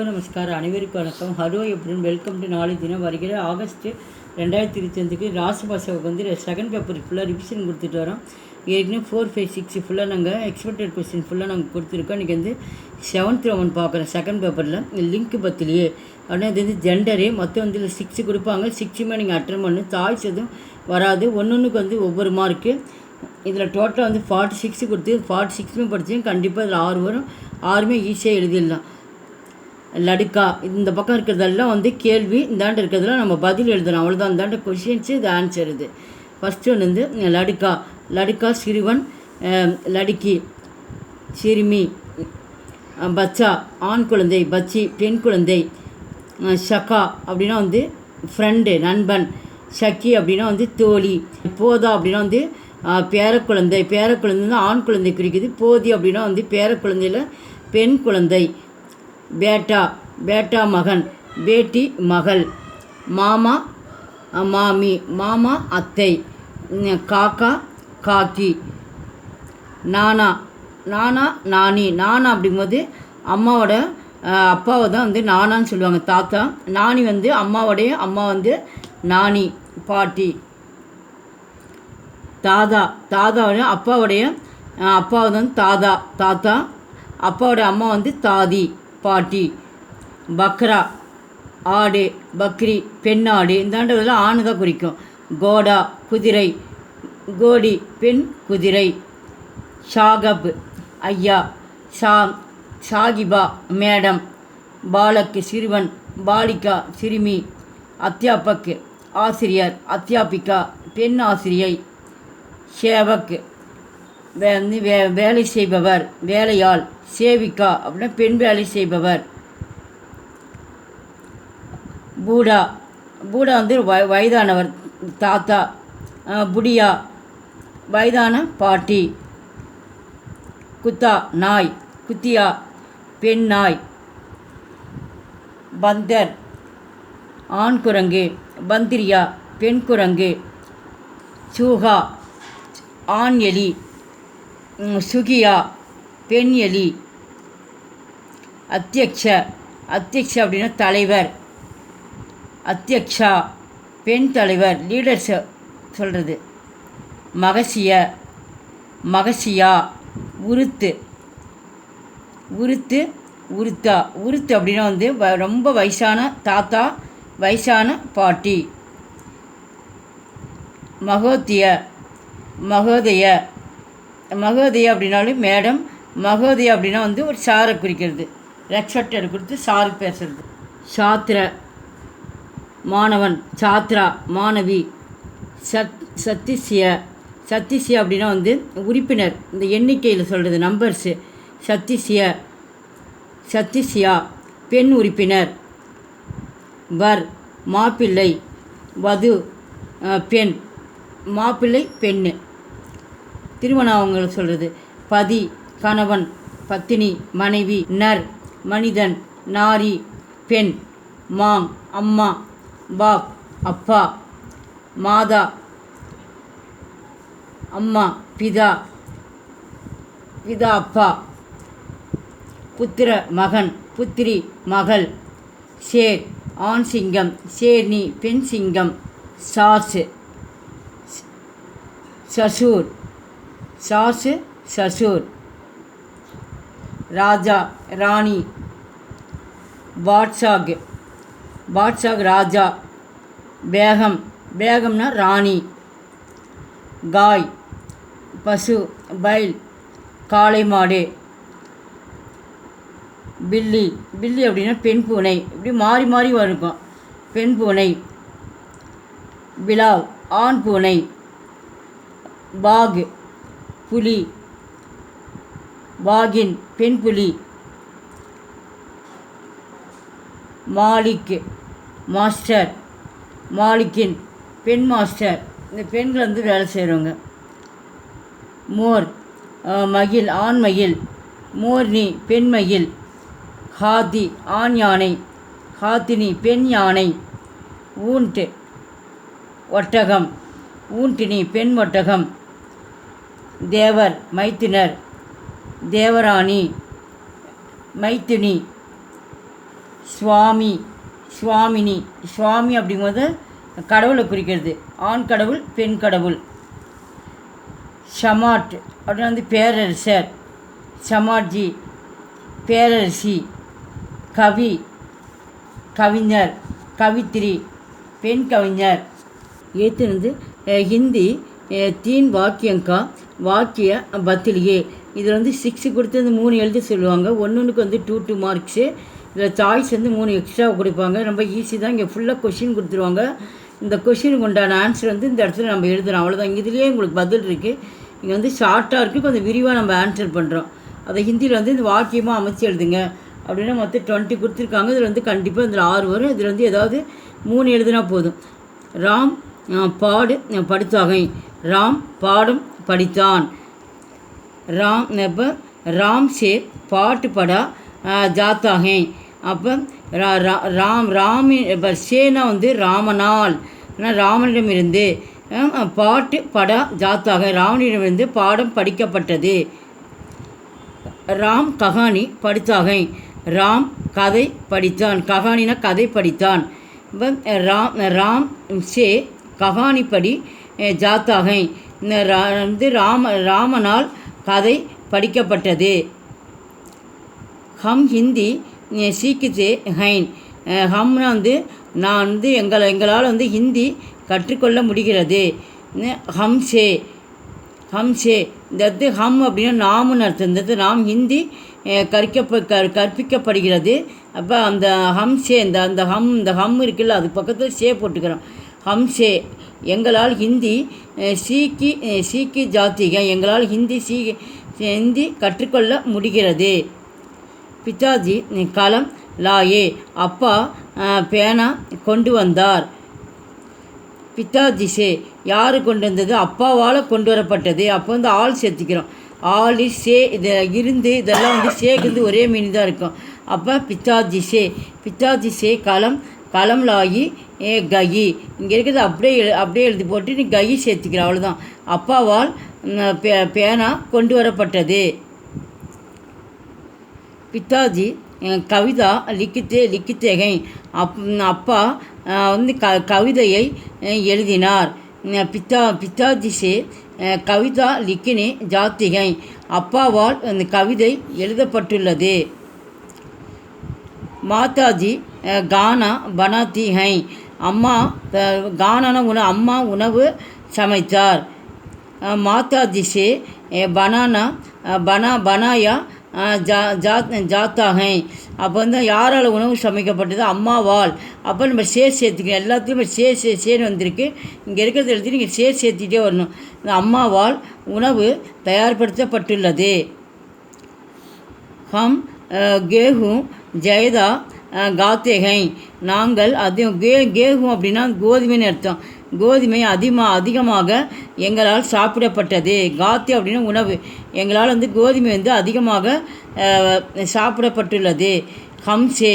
நமஸ்காரம். அனைவருக்கும் வணக்கம். ஹலோ எப்படின்னு வெல்கம் டு நாளை தினம் வருகிற ஆகஸ்ட் 2025 ராசி பாஷாவுக்கு வந்து செகண்ட் பேப்பர் ஃபுல்லாக ரிவிஷன் கொடுத்துட்டு வரோம். ஏற்கனவே 4, 5, 6 ஃபுல்லாக நாங்கள் எக்ஸ்பெக்டட் கொஸ்டின் ஃபுல்லாக நாங்கள் கொடுத்துருக்கோம். இன்றைக்கி வந்து 7th ரோமன் பார்க்குறோம். செகண்ட் பேப்பரில் லிங்க் பத்திலேயே ஆனால் இது வந்து ஜெண்டரு மொத்தம் வந்து 6 கொடுப்பாங்க. 6மே நீங்கள் அட்டன் பண்ணு. தாய்ஸ் எதுவும் வராது. ஒன்றுக்கு வந்து ஒவ்வொரு மார்க்கு. இதில் டோட்டலாக வந்து 46 கொடுத்து 46மே படித்தேன். கண்டிப்பாக இதில் 6 வரும். 6மே ஈஸியாக எழுதிடலாம். லடுக்கா இந்த பக்கம் இருக்கிறதெல்லாம் வந்து கேள்வி, இந்தாண்டு இருக்கிறதெல்லாம் நம்ம பதில் எழுதலாம். அவ்வளோதான். இந்தாண்டு கொஷின்ஸு, இது ஆன்சர். இது ஃபஸ்ட்டு ஒன்று வந்து லடுக்கா. லடுக்கா சிறுவன், லடுக்கி சிறுமி, பச்சா ஆண் குழந்தை, பச்சி பெண் குழந்தை, ஷக்கா அப்படின்னா வந்து ஃப்ரெண்டு நண்பன், ஷக்கி அப்படின்னா வந்து தோழி, போதா அப்படின்னா வந்து பேரக்குழந்தை. பேரக்குழந்தை வந்து ஆண் குழந்தை குறிக்குது. போதி அப்படின்னா வந்து பேரக்குழந்தையில் பெண் குழந்தை. பேட்டா பேட்டா மகன், பேட்டி மகள், மாமா மாமி, மாமா அத்தை, காக்கா காக்கி, நானா நானா நானி. நானா அப்படிங்கும்போது அம்மாவோட அப்பாவை தான் வந்து நானான்னு சொல்லுவாங்க, தாத்தா. நானி வந்து அம்மாவோடைய அம்மா வந்து நானி, பாட்டி. தாதா தாதாவோடைய அப்பாவுடைய அப்பாவை வந்து தாதா, தாத்தா. அப்பாவோடைய அம்மா வந்து தாதி, பாட்டி. பக்ரா ஆடு, பக்ரி பெண் ஆடு. இந்தாண்டதெல்லாம் ஆணு தான் குறிக்கும். கோடா குதிரை, கோடி பெண் குதிரை. ஷாகப் ஐயா, ஷாகிபா மேடம், பாலக்கு சிறுவன், பாலிகா சிறுமி, அத்தியாபக் ஆசிரியர், அத்தியாபிகா பெண் ஆசிரியை. சேவக் வேலை செய்பவர், வேலையாள். சேவிக்கா அப்படின்னா பெண் வேலை செய்பவர். பூடா பூடா வந்து வயதானவர், தாத்தா. புடியா வயதான பாட்டி. குத்தா நாய், குத்தியா பெண் நாய். பந்தர் ஆண் குரங்கு, பந்திரியா பெண் குரங்கு. சூகா ஆண் எலி, சுகியா பெண் எலி. அத்தியக்ஷ அப்படின்னா தலைவர், அத்தியக்ஷா பெண் தலைவர், லீடர்ஸ் சொல்கிறது. மகசியா உருத்து உருத்தா. உருத்து அப்படின்னா வந்து ரொம்ப வயசான தாத்தா, வயசான பாட்டி. மகோதய அப்படின்னாலும் மேடம். மகோதயா அப்படின்னா வந்து ஒரு சாரை குறிக்கிறது. ரெஸ்பெக்டர் கொடுத்து சாரு பேசுறது. சாத்திர மாணவன், சாத்ரா மாணவி. சத்திசிய அப்படின்னா வந்து உறுப்பினர், இந்த எண்ணிக்கையில் சொல்கிறது, நம்பர்ஸு. சத்திசியா பெண் உறுப்பினர். மாப்பிள்ளை, வது பெண், மாப்பிள்ளை பெண்ணு. திருமணம் அவங்கள சொல்கிறது. பதி கணவன், பத்தினி மனைவி. மனிதன், நாரி பெண். மாம் அம்மா, பாப் அப்பா, மாதா அம்மா, பிதா அப்பா. புத்திர மகன், புத்திரி மகள். ஷேர் ஆண் சிங்கம், ஷேர்னி பெண் சிங்கம். சசூர். ராஜா ராணி. பாட்ஷாக் ராஜா. பேகம்னா ராணி. காய் பசு, பைல் காளை மாடு. பில்லி அப்படின்னா பெண் பூனை. இப்படி மாறி மாறி இருக்கும். பெண் பூனை. பிலாவ் ஆண் பூனை. பாக் புலி, பாகின் பெண் புலி. மாலிக் மாஸ்டர், மாலிக்கின் பெண் மாஸ்டர். இந்த பெண்கள் வந்து வேலை செய்கிறவங்க. மோர் மயில், ஆண் மயில். மோர்னி பெண் மயில். ஹாத்தி ஆண் யானை, ஹாத்தினி பெண் யானை. ஊண்ட் ஒட்டகம், ஊண்டினி பெண் ஒட்டகம். தேவர் மைத்தினர், தேவராணி மைத்தினி. சுவாமி, சுவாமினி. சுவாமி அப்படிங்கும்போது கடவுளை குறிக்கிறது. ஆண் கடவுள், பெண் கடவுள். ஷமாட் அப்படின்னா வந்து பேரரசர். ஷமாட்ஜி பேரரசி. கவி கவிஞர். கவித்திரி பெண் கவிஞர். ஏத்து வந்து ஹிந்தி தீன் வாக்கியங்கா வாக்கிய பத்திலியே. இதில் வந்து 6 கொடுத்து வந்து 3 எழுதி சொல்லுவாங்க. ஒன்றுக்கு வந்து 2 மார்க்ஸு. இதில் சாய்ஸ் வந்து 3 எக்ஸ்ட்ரா கொடுப்பாங்க. ரொம்ப ஈஸி தான். இங்கே ஃபுல்லாக கொஷின் கொடுத்துருவாங்க. இந்த கொஷினுக்கு உண்டான ஆன்சர் வந்து இந்த இடத்துல நம்ம எழுதுகிறோம். அவ்வளோதான். இதுலேயே உங்களுக்கு பதில் இருக்குது. இங்கே வந்து ஷார்ட்டாக இருக்குது, கொஞ்சம் விரிவாக நம்ம ஆன்சர் பண்ணுறோம். அதை ஹிந்தியில் வந்து இந்த வாக்கியமாக அமைச்சு எழுதுங்க அப்படின்னா மொத்தம் 20 கொடுத்துருக்காங்க. இதில் வந்து கண்டிப்பாக இதில் 6 வரும். இதில் வந்து ஏதாவது 3 எழுதுனா போதும். ராம் பாடு படித்தாகை. ராம் பாடம் படித்தான். ராம் இப்போ ராம் சே பாட்டு படா ஜாத்தாகை. அப்போ ராமி இப்போ சேனா வந்து ராமனால், ராமனிடமிருந்து பாட்டு படா ஜாத்தாக, ராமனிடமிருந்து பாடம் படிக்கப்பட்டது. ராம் கஹானி படித்தாகை. ராம் கதை படித்தான். கஹானினா கதை படித்தான். ராம் சே கஹானி படி ஜாத்தாகை. இந்த வந்து ராமனால் கதை படிக்கப்பட்டது. ஹம் ஹிந்தி சீக்கிச்சே ஹைன். ஹம்னா வந்து நான் வந்து எங்களால் வந்து ஹிந்தி கற்றுக்கொள்ள முடிகிறது. ஹம்சே ஹம்சே இந்த இடத்து ஹம் அப்படின்னா நாமுன்னு அர்த்தம். இந்த இடத்து நாம் ஹிந்தி கற்பிக்கப்படுகிறது. அப்போ அந்த ஹம்சே இந்த ஹம் இருக்குல்ல, அது பக்கத்தில் சே போட்டுக்கிறோம். ஹம்சே எங்களால் ஹிந்தி சீக்கி ஜாத்திகை. எங்களால் ஹிந்தி கற்றுக்கொள்ள முடிகிறது. பிதாஜி கலம் லாயே. அப்பா பேனா கொண்டு வந்தார். பிதாஜி சே யார் கொண்டு வந்தது? அப்பாவால் கொண்டு வரப்பட்டது. அப்போ வந்து ஆள் சேர்த்துக்கிறோம். ஆள் சே இதை இருந்து இதெல்லாம் வந்து சேக்கு வந்து ஒரே மீனி தான் இருக்கும். அப்போ பிதாஜி சே கலம் லாயி கயி. இங்கே இருக்கிறது அப்படியே எழுதி போட்டு நீ கயி சேர்த்துக்கிற. அவ்வளோதான். அப்பாவால் பேனா கொண்டு வரப்பட்டது. பிதாஜி கவிதா லிக்கித்தேகை. அப்பா வந்து கவிதையை எழுதினார். பிதாஜி சே கவிதா லிக்கினே ஜாத்திகை. அப்பாவால் அந்த கவிதை எழுதப்பட்டுள்ளது. மாதாஜி கானா பனாத்தி ஹை. அம்மா கானான அம்மா உணவு சமைத்தார். மாதாஜி சே பனாயா ஜாத்தாகை. அப்போ வந்து யாரால் உணவு சமைக்கப்பட்டது? அம்மாவால். அப்போ நம்ம சேர்த்துக்கணும். எல்லாத்துலேயும் சேன்னு வந்திருக்கு. இங்கே இருக்கிறது எழுதி நீங்கள் சேர்த்திட்டே வரணும். இந்த அம்மாவால் உணவு தயார்படுத்தப்பட்டுள்ளது. ஹம் கேஹூ ஜெயதா காத்தேகை. நாங்கள் அது கேஹூ அப்படின்னா கோதுமைன்னு அர்த்தம். கோதுமை அதிகமாக எங்களால் சாப்பிடப்பட்டது. காத்தி அப்படின்னா உணவு. எங்களால் வந்து கோதுமை வந்து அதிகமாக சாப்பிடப்பட்டுள்ளது. ஹம்சே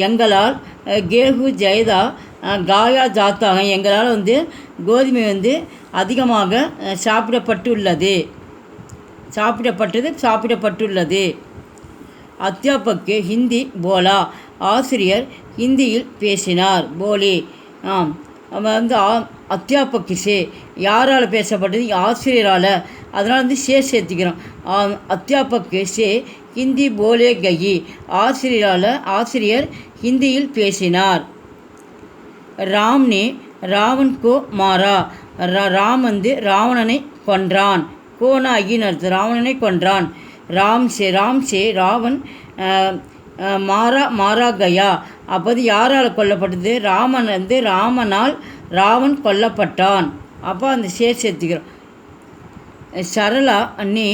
எங்களால் கேஹூ ஜெயதா காயா ஜாத்தாக. எங்களால் வந்து கோதுமை வந்து அதிகமாக சாப்பிடப்பட்டுள்ளது. அத்தியாபக்கு ஹிந்தி போலா. ஆசிரியர் ஹிந்தியில் பேசினார். போலே வந்து அத்தியாபக்கு சே யாரால் பேசப்பட்டது? ஆசிரியரால். அதனால் வந்து சேர்த்துக்கிறோம். அத்தியாபக்கு சே ஹிந்தி போலே கயி. ஆசிரியர் ஹிந்தியில் பேசினார். ராம்னே ராவன் கோ மாரா. ராம் வந்து ராவணனை கொன்றான். கோனா ஐயின்னு அர்த்தம். ராவணனை கொன்றான். ராம் சே ராவன் மாரா கயா. அப்போது யாரால் கொல்லப்பட்டது? ராமனால் ராவன் கொல்லப்பட்டான். அப்போ அந்த சேர்த்துக்கிறோம். சரளா நீ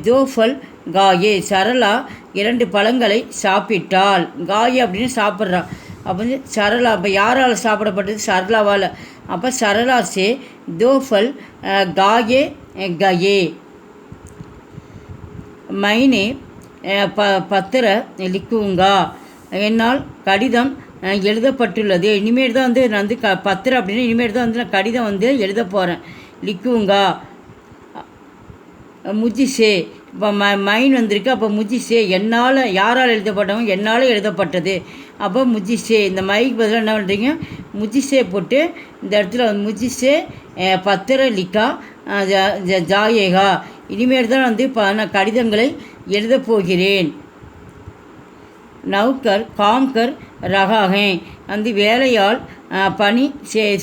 தோஃபல் காயே. சரளா 2 பழங்களை சாப்பிட்டாள். காயே அப்படின்னு சாப்பிட்றான். அப்போ வந்து சரளா அப்போ யாரால் சாப்பிடப்பட்டது? சரளாவால். அப்போ சரளா சே தோஃபல் காயே கயே. மைனே பத்திர லிக்குங்கா. என்னால் கடிதம் எழுதப்பட்டுள்ளது. இனிமேல் தான் வந்து நான் வந்து பத்திரம் அப்படின்னா இனிமேல் தான் வந்து நான் கடிதம் வந்து எழுத போகிறேன். லிக்குங்கா. முஜிசே இப்போ மைன் வந்திருக்கு. அப்போ முஜிசே யாரால் எழுதப்பட்டவங்க? என்னால் எழுதப்பட்டது. அப்போ முஜிசே, இந்த மைக்கு பதிலாக என்ன பண்ணுறீங்க, முஜிசே போட்டு இந்த இடத்துல முஜிசே பத்திர லிக்கா ஜாயேகா, இனிமேல் தான் வந்து நான் கடிதங்களை எழுதப் போகிறேன். நவுக்கர் காம்கர் ரகாகே, அந்த வேலையால் பணி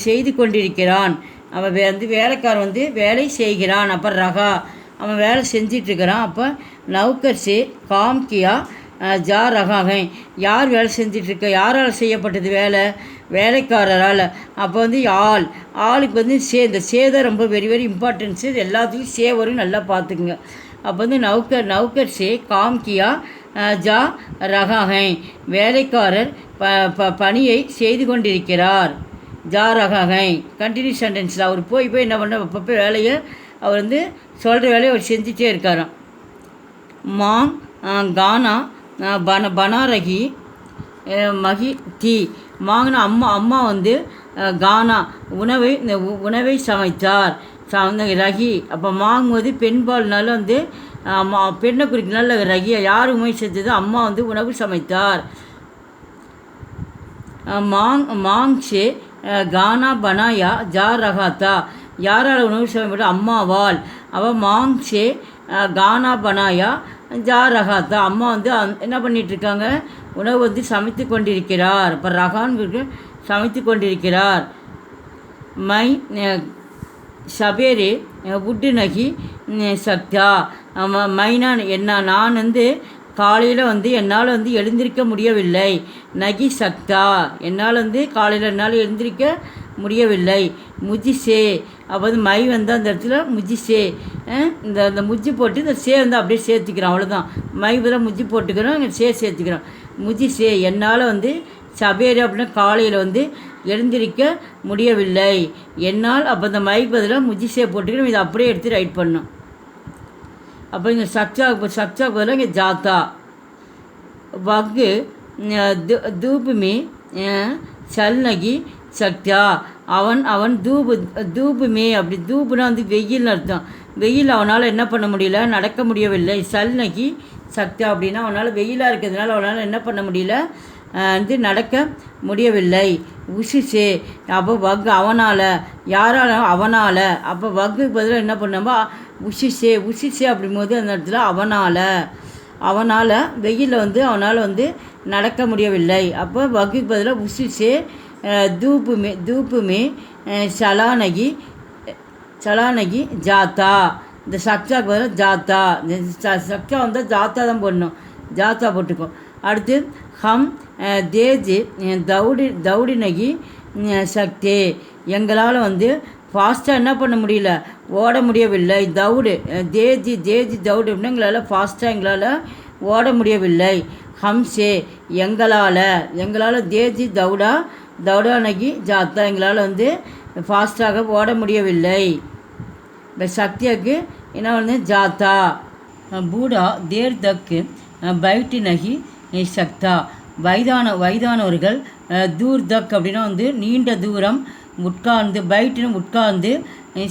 செய்து கொண்டிருக்கிறான். அவன் வந்து வேலைக்காரன் வந்து வேலை செய்கிறான். அப்புறம் ரகா, அவன் வேலை செஞ்சிட்ருக்கிறான். அப்போ நவுக்கர் சே காம் கியா ஜா ரகாகே, யார் வேலை செஞ்சிட்ருக்க, யாரால் செய்யப்பட்டது வேலை, வேலைக்காரரால். அப்போ வந்து ஆளுக்கு வந்து இந்த தான் ரொம்ப வெரி வெரி இம்பார்ட்டன்ஸு. இது எல்லாத்துக்கும் வரும், நல்லா பார்த்துக்குங்க. அப்போ வந்து நவுக்கர் சே காம் கியா ஜா ரகாகை, வேலைக்காரர் பணியை செய்து கொண்டிருக்கிறார். ஜா ரகாகை கண்டினியூ சென்டென்ஸில் அவர் போய் என்ன பண்ண அப்பப்போ வேலையை அவர் வந்து சொல்கிற வேலையை அவர் செஞ்சுட்டே இருக்காராம். மாங் கானா பனாரகி மகி தீ, மாங்கின அம்மா வந்து கானா உணவை சமைத்தார். ரகி, அப்போ மாங்கும்போது பெண்பால்னால வந்து பெண்ணை குறிக்கனால ரகியா, யார் உண்மை செஞ்சது, அம்மா வந்து உணவு சமைத்தார். மாங் சே கானா பனாயா ஜா ரகாத்தா, யாரால் உணவு சமைப்பட்ட, அம்மாவால். அவள் மாங் சே கானா பனாயா ஜா ரகாத்தா, அம்மா வந்து என்ன பண்ணிகிட்ருக்காங்க, உணவு வந்து சமைத்து கொண்டிருக்கிறார். இப்போ ரகான்னு சமைத்து கொண்டிருக்கிறார். மை சபேரே உட்டு நகி சக்தா, மைனான் என்ன, நான் வந்து காலையில் வந்து என்னால் வந்து எழுந்திருக்க முடியவில்லை. நகி சக்தா, என்னால் வந்து காலையில் என்னால் எழுந்திருக்க முடியவில்லை. முஜிசே, அப்போ வந்து மை வந்து அந்த இடத்துல முஜிசே, இந்த முஜ்ஜி போட்டு இந்த வந்து அப்படியே சேர்த்துக்கிறோம், அவ்வளோதான். மை பதிலாக முஜ்ஜி போட்டுக்கிறோம், இங்கே சேர்த்துக்கிறோம். முஜிசே, என்னால் வந்து சபேரு அப்படின்னா காலையில் வந்து எழுந்திருக்க முடியவில்லை. என்னால், அப்போ இந்த மை பதிலாக முஜிசே போட்டுக்கிறோம், இதை அப்படியே எடுத்து ரைட் பண்ணோம். அப்போ இங்கே சக்சாவுக்கு பதிலாக இங்கே ஜாத்தா. வக்கு தூபுமி சல்நகி சக்தியா, அவன் தூபுமே, அப்படி தூபுனா வந்து வெயில்னு அர்த்தம். வெயில் அவனால் என்ன பண்ண முடியல, நடக்க முடியவில்லை. சல்நகி சக்தியா அப்படின்னா அவனால் வெயிலாக இருக்கிறதுனால அவனால் என்ன பண்ண முடியல, வந்து நடக்க முடியவில்லை. உஷிசே, அப்போ வக்கு அவனால், யாரால, அவனால். அப்போ வக்குக்கு பதிலாக என்ன பண்ணோம்போ உஷிசே அப்படிங்கும்போது அந்த இடத்துல அவனால் வெயிலில் வந்து அவனால் வந்து நடக்க முடியவில்லை. அப்போ வக்குக்கு பதிலாக உஷிசே தூப்புமே சலானகி ஜாத்தா. இந்த சக்சாக்கு பதிலாக ஜாத்தா, இந்த சக்சா வந்தால் ஜாத்தா தான் போடணும், ஜாத்தா போட்டுக்கோ. அடுத்து ஹம் தேஜ் தௌடினகி சக்தே, எங்களால் வந்து ஃபாஸ்ட்டாக என்ன பண்ண முடியல, ஓட முடியவில்லை. தேஜி தௌடு அப்படின்னா எங்களால் ஃபாஸ்ட்டாக எங்களால் ஓட முடியவில்லை. ஹம்சே, எங்களால் தேஜி தௌடானகி ஜாத்தா, எங்களால் வந்து ஃபாஸ்ட்டாக ஓட முடியவில்லை. இப்போ சக்தியாக்கு என்ன வந்து ஜாத்தா. பூடா தேர் தக்கு பைட்டி நகி சக்தா, வயதானவர்கள் தூர் தக் அப்படின்னா வந்து நீண்ட தூரம் உட்கார்ந்து, பைட்டுன்னு உட்கார்ந்து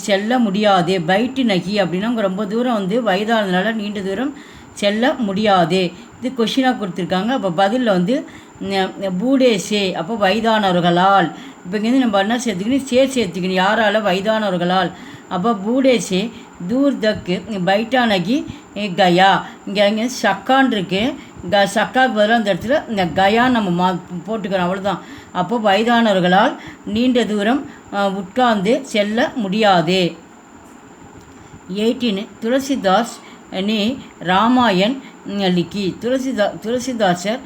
செல்ல முடியாது. பைட்டு நகி அப்படின்னா அவங்க ரொம்ப தூரம் வந்து வயதானதுனால நீண்ட தூரம் செல்ல முடியாது. இது கொஷினாக கொடுத்துருக்காங்க. அப்போ பதிலில் வந்து பூடேசே, அப்போ வயதானவர்களால். இப்போ இங்கேருந்து நம்ம என்ன சேர்த்துக்கணும், சேர்த்துக்கணும், யாரால், வயதானவர்களால். அப்போ பூடேசே தூர் தக்கு பைட்டானகி கயா, இங்கே சக்கான் இருக்குது, சக்காக்கு பதிலாக அந்த இடத்துல இந்த கயான்னு நம்ம போட்டுக்கிறோம், அவ்வளோதான். அப்போ வயதானவர்களால் நீண்ட தூரம் உட்கார்ந்து செல்ல முடியாது. 18 துளசிதாஸ் நீ ராமாயண் லிக்கி, துளசிதாசர்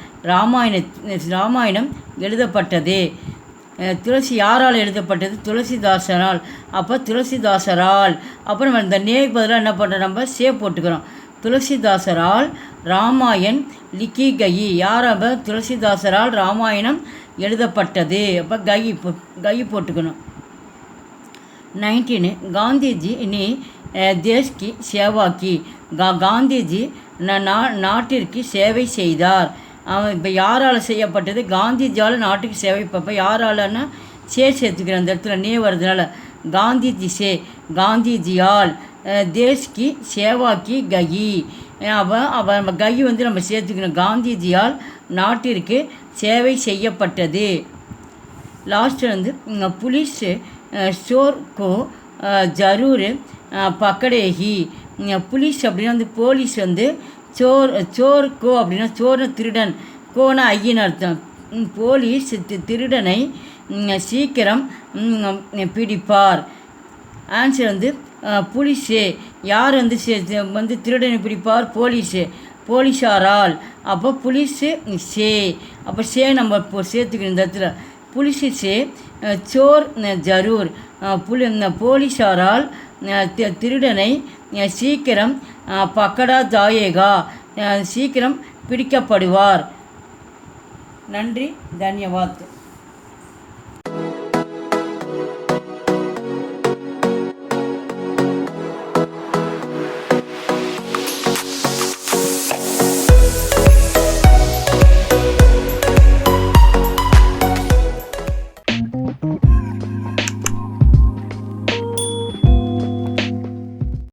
ராமாயணம் எழுதப்பட்டது. துளசி யாரால் எழுதப்பட்டது, துளசிதாசரால். அப்போ துளசிதாசரால், அப்புறம் இந்த நேக்கு பதிலாக என்ன பண்ணுறோம், நம்ம போட்டுக்கிறோம். துளசிதாசரால் ராமாயண் லிக்கி கயி, யாராக, துளசிதாசரால் ராமாயணம் எழுதப்பட்டது. அப்போ கை போட்டுக்கணும். 19 காந்திஜி நீ தேஷ்கி சேவாக்கி, காந்திஜி நாட்டிற்கு சேவை செய்தார். அவன் இப்போ யாரால் செய்யப்பட்டது, காந்திஜியால் நாட்டுக்கு சேவை. இப்போ யாராலன்னா சேர்த்துக்கிறேன், அந்த இடத்துல நே வருதுனால காந்திஜியால். தேஷ்கி சேவாக்கி கயி, அவன் கை வந்து நம்ம சேர்த்துக்கணும். காந்திஜியால் நாட்டிற்கு சேவை செய்யப்பட்டது. லாஸ்ட்டு வந்து புலிஸ் சோர் கோ ஜரூர் பக்கடேகி. புலிஸ் அப்படின்னா வந்து போலீஸ் வந்து சோர் கோ அப்படின்னா சோர்னு திருடன், கோனா ஐயின்னு அர்த்தம். போலீஸ் திருடனை சீக்கிரம் பிடிப்பார். ஆன்சர் வந்து புலிஸு. யார் வந்து திருடனை பிடிப்பார்? போலீஸாரால். அப்போ புலிஸு சே. அப்போ சே நம்ம சேர்த்துக்கணும் இந்த இடத்துல. புலிஸு சே சோர் ஜரூர். போலீஸாரால் திருடனை சீக்கிரம் பக்கடா ஜாயேகா, சீக்கிரம் பிடிக்கப்படுவார். நன்றி, தன்யவாத்.